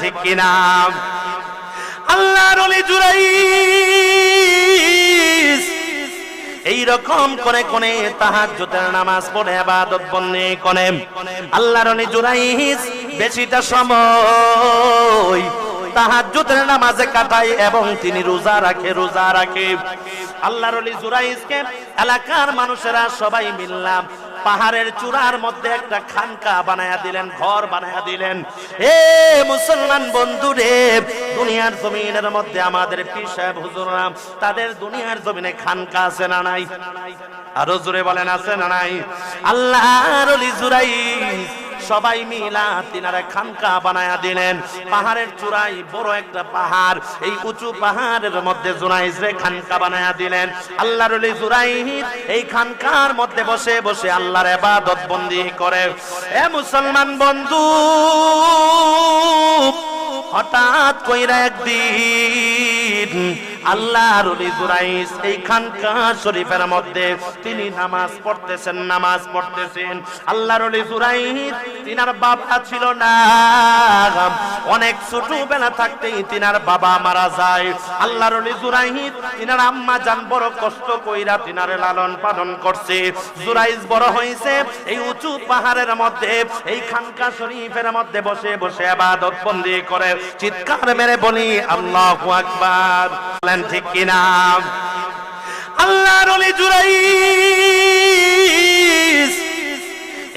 ঠিক কিনা? আল্লাহর ওলি জুরাইস এইরকম করে কোনে তাহাজ্জুদের নামাজ পড়ে ইবাদত বন্দি করে। আল্লাহর ওলি জুরাইস বেশিটা সময় তাহাজ্জুদের নামাজে কাটায় এবং তিনি রোজা রাখে। আল্লাহর ওলি জুরাইসকে এলাকার মানুষেরা সবাই মিললাম পাহাড়ের চূড়ার মধ্যে একটা খানকা বানায়া দিলেন, ঘর বানায়া দিলেন। এ মুসলমান বন্ধুরে, দুনিয়ার জমিনের মধ্যে আমাদের পীর সাহেব হুজুররা তাদের দুনিয়ার জমিনে খানকা আছে না নাই? আরো জোরে বলেন, আছে না নাই? আল্লাহর ওলি জুরাইস সবাই মিলা তিনারা খানকা বানায়া দিলেন পাহাড়ের চূড়ায়, বড় একটা পাহাড়। এই উঁচু পাহাড়ের মধ্যে জুরাইস রে খানকা বানায়া দিলেন। আল্লাহর ওলি জুরাইস এই খানকার মধ্যে বসে বসে আল্লাহর ইবাদত বন্দি করে। এ মুসলমান বন্ধু, হঠাৎ কইরা একদিন আল্লাহর ওলি জুরাইস এই খানকা শরীফের মধ্যে তিনি নামাজ পড়তেছেন। আল্লাহর ওলি জুরাইস তিনার বাবা ছিল না, অনেক ছোটবেলা থাকতেই তিনার বাবা মারা যায়। আল্লাহর ওলি জুরাইস তিনার আম্মা জান বড় কষ্ট কইরা তিনার লালন পালন করছে। জুরাইস বড় হইছে এই উঁচু পাহাড়ের মধ্যে, এই খানকা শরীফের মধ্যে বসে বসে ইবাদত বন্দি করে। চিৎকার মেরে বলি আল্লাহু আকবার, ঠিক কিনা? আল্লাহর ওলি জুরাইস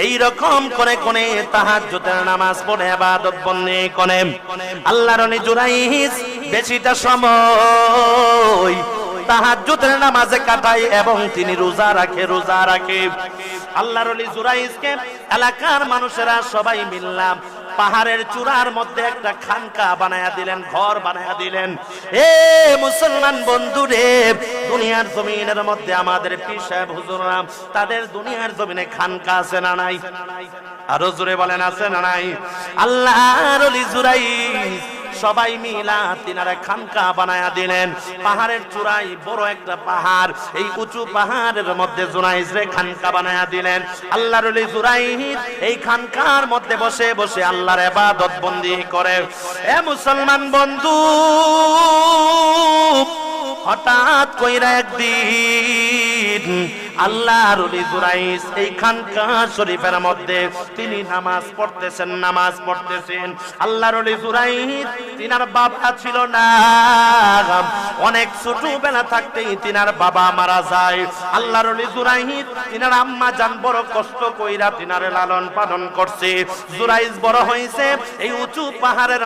এইরকম করে কোনে তাহাজ্জুদের নামাজ পড়ে ইবাদত বন্দি করে। আল্লাহর ওলি জুরাইস বেশিটা সময় তাহাজ্জুদের নামাজে কাটায় এবং তিনি রোজা রাখে। আল্লাহর ওলি জুরাইসকে এলাকার মানুষেরা সবাই মিললাম পাহাড়ের চূড়ার মধ্যে একটা খানকা বানায়া দিলেন, ঘর বানায়া দিলেন। এ মুসলমান বন্ধুরে, দুনিয়ার জমিনের মধ্যে আমাদের পীর সাহেব হুজুররা তাদের দুনিয়ার জমিনে খানকা আছে না নাই? আরো জোরে বলেন, আছে না নাই? আল্লাহর ওলি জুরাইস সবাই মিলা তিনারা খানকা বানায়া দিলেন পাহাড়ের চূড়ায়, বড় একটা পাহাড়। এই উঁচু পাহাড়ের মধ্যে জুরাইস রে খানকা বানায়া দিলেন। আল্লাহর ওলি জুরাইস এই খানকার মধ্যে বসে বসে আল্লাহর ইবাদত বন্দি করে। এ মুসলমান বন্ধু, হঠাৎ কইরা একদিন আল্লাহর ওলি জুরাইস এই খানকা শরীফের মধ্যে তিনি নামাজ পড়তেছেন। আল্লাহর ওলি জুরাইস তিনার বাবা ছিল না, অনেক ছোটবেলা থাকতেই তিনার বাবা মারা যায়। আল্লাহর ওলি জুরাইস তিনার আম্মা জান বড় কষ্ট কইরা তিনার লালন পালন করছে। জুরাইস বড় হইছে এই উঁচু পাহাড়ের